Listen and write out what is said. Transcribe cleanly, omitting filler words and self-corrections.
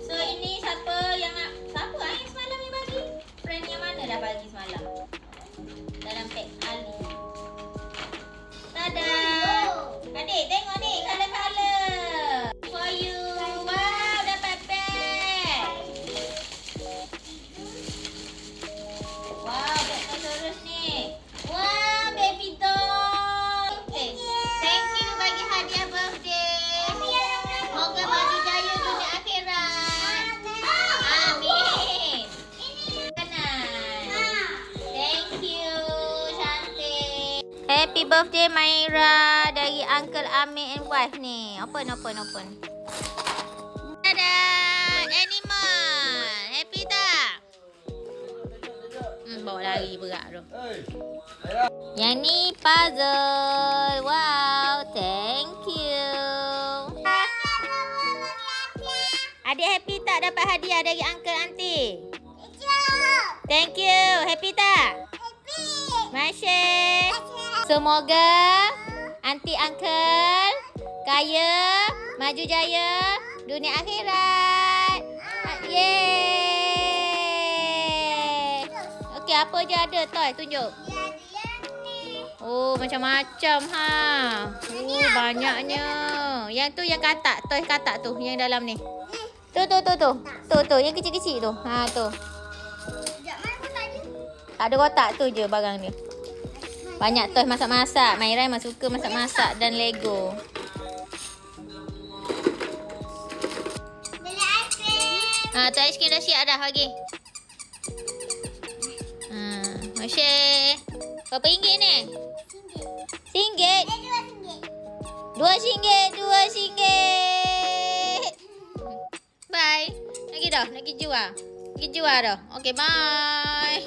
So ini siapa yang semalam yang bagi? Friend yang mana dah bagi semalam? Dalam pack Ali. Tada! Adik tengok ni color-color. For you. Wow, dapat pack. Wow, pack Tosaurus ni. Wow, baby doll. Okay. Thank you bagi hadiah birthday. Moga maju jaya dunia akhirat. Amin. Kanan. Thank you, cantik. Happy birthday Maira dari Uncle Amir and wife ni. Open. Tada! Animal. Happy tak? Bawa lari berat tu. Yang ni puzzle. Wow, thank you. Adik happy tak dapat hadiah dari uncle auntie? Thank you. Happy tak? Masya. Semoga auntie uncle kaya, maju jaya dunia akhirat. Yeay. Okey, apa je ada toy tunjuk. Oh, macam-macam ha. Oh, banyaknya. Yang tu yang katak, toy katak tu yang dalam ni. Tu yang kecil-kecil tu. Ha tu. Tak ada kotak tu je barang ni. Banyak toy masak-masak. Maira memang suka masak-masak dan Lego. Ha, tu aiskrim dah siap dah bagi. Ha, Masya. Berapa ringgit ni? RM1? RM2. Bye. Nak pergi dah? Nak pergi jual? Pergi jual dah. Okay, bye.